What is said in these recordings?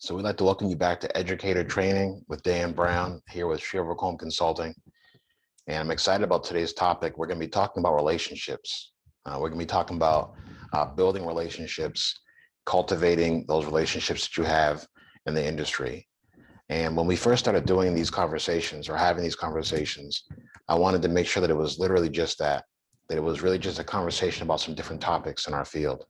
So we'd like to welcome you back to Educator Training with Dan Brown here with Sherbrooke Home Consulting. And I'm excited about today's topic. We're going to be talking about relationships. We're going to be talking about building relationships, cultivating those relationships that you have in the industry. And when we first started doing these conversations or having these conversations, I wanted to make sure that it was literally just that it was really just a conversation about some different topics in our field.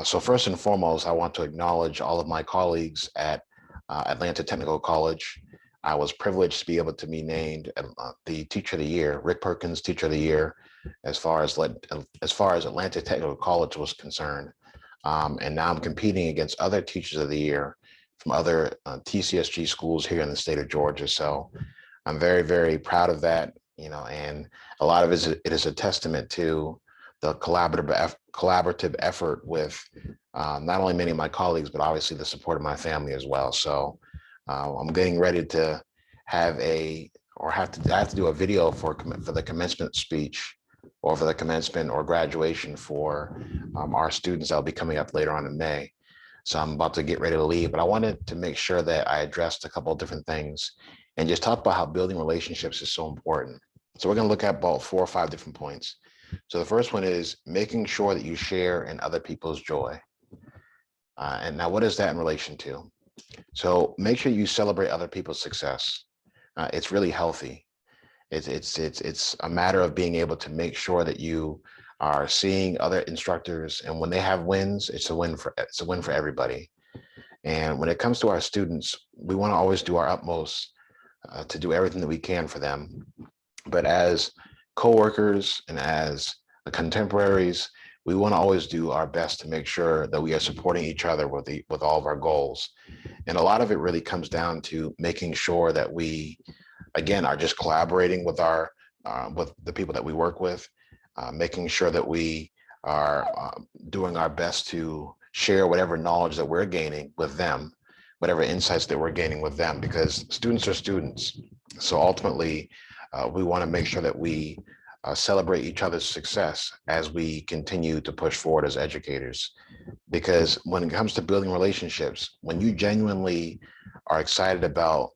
So first and foremost, I want to acknowledge all of my colleagues at Atlanta Technical College. I was privileged to be able to be named the Teacher of the Year, Rick Perkins Teacher of the Year, as far as Atlanta Technical College was concerned. And now I'm competing against other Teachers of the Year from other TCSG schools here in the state of Georgia. So I'm very, very proud of that, and a lot of it is a testament to the collaborative effort with not only many of my colleagues, but obviously the support of my family as well. So I'm getting ready to have to do a video for the commencement speech or for the commencement or graduation for our students that will be coming up later on in May. So I'm about to get ready to leave, but I wanted to make sure that I addressed a couple of different things and just talk about how building relationships is so important. So we're going to look at about 4 or 5 different points. So the first one is making sure that you share in other people's joy. And now what is that in relation to? So make sure you celebrate other people's success. It's really healthy. It's a matter of being able to make sure that you are seeing other instructors, and when they have wins, it's a win for everybody. And when it comes to our students, we want to always do our utmost to do everything that we can for them. But as coworkers and as contemporaries, we want to always do our best to make sure that we are supporting each other with all of our goals. And a lot of it really comes down to making sure that we, again, are just collaborating with with the people that we work with, making sure that we are doing our best to share whatever knowledge that we're gaining with them, whatever insights that we're gaining with them, because students are students. So ultimately, we want to make sure that we celebrate each other's success as we continue to push forward as educators. Because when it comes to building relationships, when you genuinely are excited about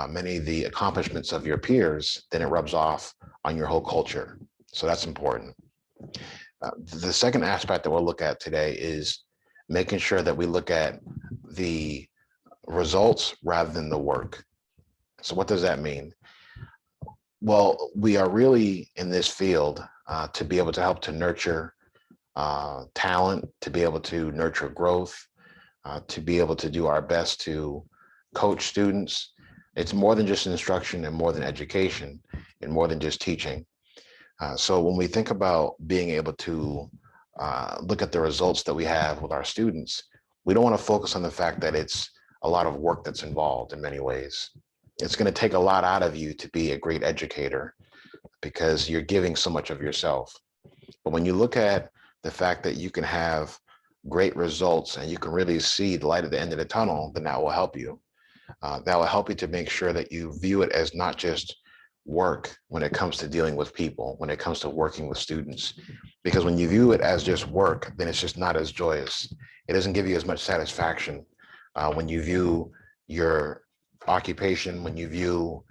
many of the accomplishments of your peers, then it rubs off on your whole culture. So that's important. The second aspect that we'll look at today is making sure that we look at the results rather than the work. So what does that mean? Well, we are really in this field to be able to help to nurture talent, to be able to nurture growth, to be able to do our best to coach students. It's more than just instruction and more than education and more than just teaching. So when we think about being able to look at the results that we have with our students, we don't want to focus on the fact that it's a lot of work that's involved in many ways. It's going to take a lot out of you to be a great educator because you're giving so much of yourself. But when you look at the fact that you can have great results and you can really see the light at the end of the tunnel, then that will help you. That will help you to make sure that you view it as not just work when it comes to dealing with people, when it comes to working with students. Because when you view it as just work, then it's just not as joyous. It doesn't give you as much satisfaction when you view your occupation, when you view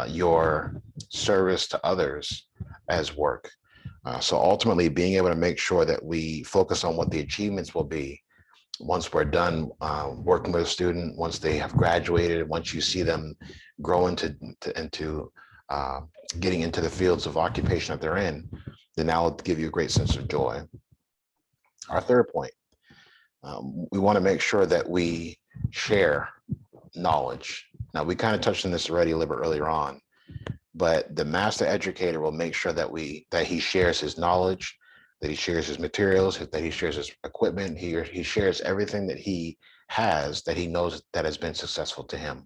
your service to others as work. So ultimately, being able to make sure that we focus on what the achievements will be once we're done working with a student, once they have graduated, once you see them grow into getting into the fields of occupation that they're in, then that will give you a great sense of joy. Our third point, we want to make sure that we share knowledge. Now, we kind of touched on this already a little bit earlier on, but the master educator will make sure that he shares his knowledge, that he shares his materials, that he shares his equipment, he shares everything that he has that he knows that has been successful to him.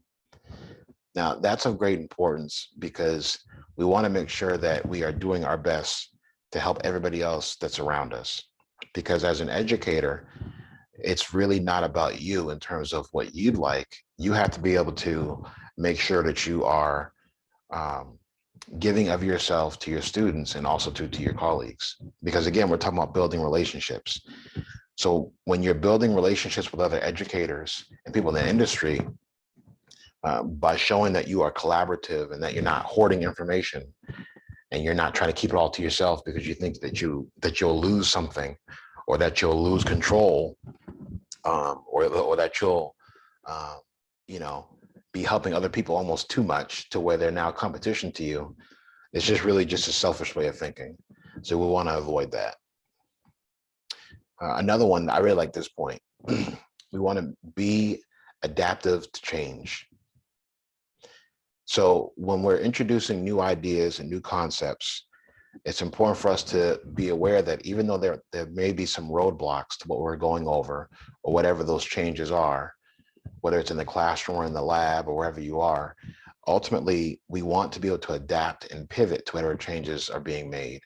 Now, that's of great importance because we want to make sure that we are doing our best to help everybody else that's around us. Because as an educator, it's really not about you in terms of what you'd like. You have to be able to make sure that you are giving of yourself to your students and also to your colleagues. Because again, we're talking about building relationships. So when you're building relationships with other educators and people in the industry, by showing that you are collaborative and that you're not hoarding information and you're not trying to keep it all to yourself because you think that you'll lose something, or that you'll lose control, or that you'll uh, you know be helping other people almost too much to where they're now competition to you. It's just really just a selfish way of thinking. So we want to avoid that. Another one, I really like this point. We want to be adaptive to change. So when we're introducing new ideas and new concepts, it's important for us to be aware that even though there may be some roadblocks to what we're going over, or whatever those changes are, whether it's in the classroom or in the lab or wherever you are, ultimately, we want to be able to adapt and pivot to whatever changes are being made.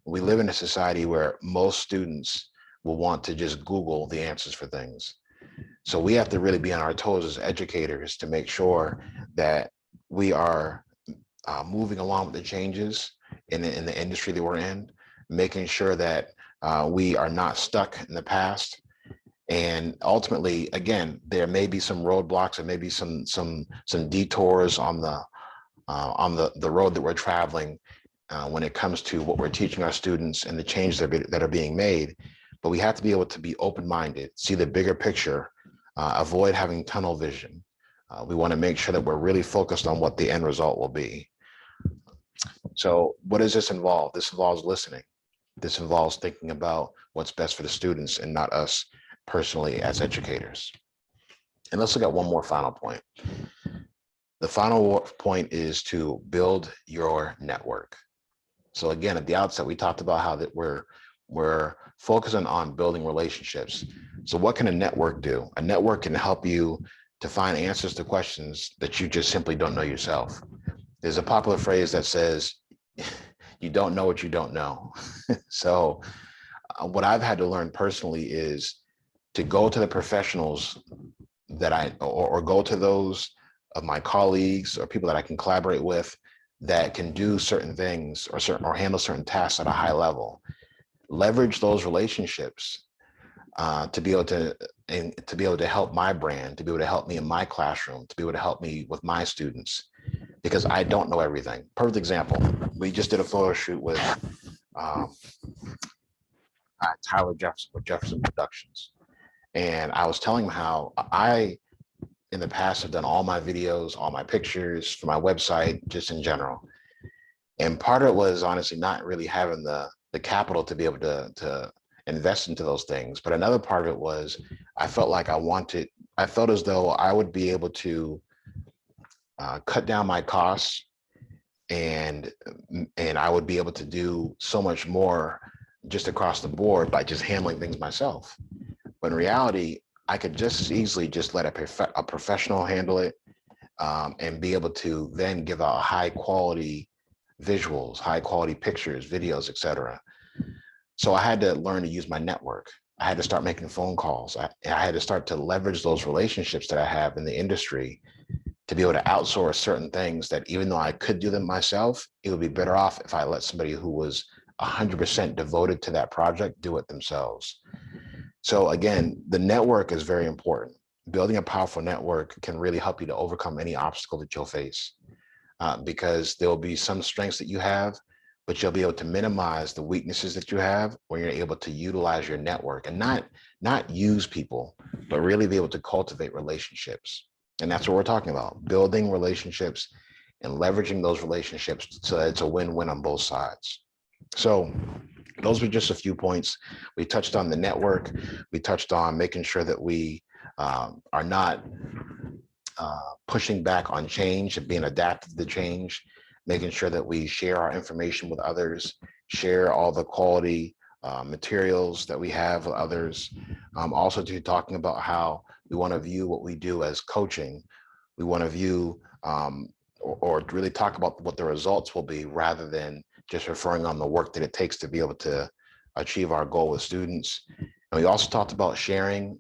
We live in a society where most students will want to just Google the answers for things. So we have to really be on our toes as educators to make sure that we are moving along with the changes in the industry that we're in, making sure that we are not stuck in the past. And ultimately, again, there may be some roadblocks and maybe some detours on the road that we're traveling when it comes to what we're teaching our students and the changes that are being made. But we have to be able to be open-minded, see the bigger picture, avoid having tunnel vision. We want to make sure that we're really focused on what the end result will be. So what does this involve? This involves listening. This involves thinking about what's best for the students and not us personally as educators. And let's look at one more final point. The final point is to build your network. So again, at the outset, we talked about how that we're focusing on building relationships. So what can a network do? A network can help you to find answers to questions that you just simply don't know yourself. There's a popular phrase that says, you don't know what you don't know. So what I've had to learn personally is to go to the professionals that or go to those of my colleagues or people that I can collaborate with that can do certain things or handle certain tasks at a high level. Leverage those relationships to be able to help my brand, to be able to help me in my classroom, to be able to help me with my students, because I don't know everything. Perfect example. We just did a photo shoot with Tyler Jefferson with Jefferson Productions. And I was telling him how I, in the past, have done all my videos, all my pictures for my website, just in general. And part of it was honestly not really having the capital to be able to invest into those things. But another part of it was I felt like I felt as though I would be able to cut down my costs, and I would be able to do so much more just across the board by just handling things myself. But in reality, I could just as easily just let a professional handle it, and be able to then give out high quality visuals, high quality pictures, videos, etc. So I had to learn to use my network. I had to start making phone calls. I had to start to leverage those relationships that I have in the industry to be able to outsource certain things that even though I could do them myself, it would be better off if I let somebody who was 100% devoted to that project do it themselves. So again, the network is very important. Building a powerful network can really help you to overcome any obstacle that you'll face, because there will be some strengths that you have, but you'll be able to minimize the weaknesses that you have when you're able to utilize your network and not use people, but really be able to cultivate relationships. And that's what we're talking about, building relationships and leveraging those relationships so that it's a win-win on both sides. So those were just a few points. We touched on the network. We touched on making sure that we are not pushing back on change and being adapted to change, making sure that we share our information with others, share all the quality materials that we have with others. Also to talking about how we want to view what we do as coaching. We want to view or really talk about what the results will be rather than just referring on the work that it takes to be able to achieve our goal with students. And we also talked about sharing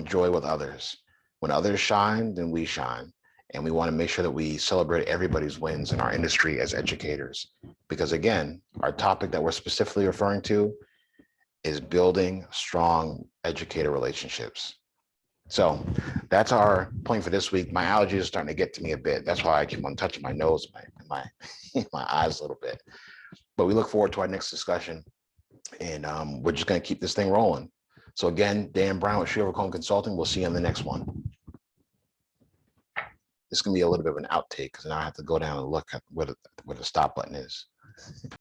joy with others. When others shine, then we shine. And we want to make sure that we celebrate everybody's wins in our industry as educators. Because again, our topic that we're specifically referring to is building strong educator relationships. So that's our point for this week. My allergies are starting to get to me a bit. That's why I keep on touching my nose, my my eyes a little bit. But we look forward to our next discussion, and we're just going to keep this thing rolling. So again, Dan Brown with Shield Home Consulting. We'll see you on the next one. This can be a little bit of an outtake because now I have to go down and look at where the stop button is.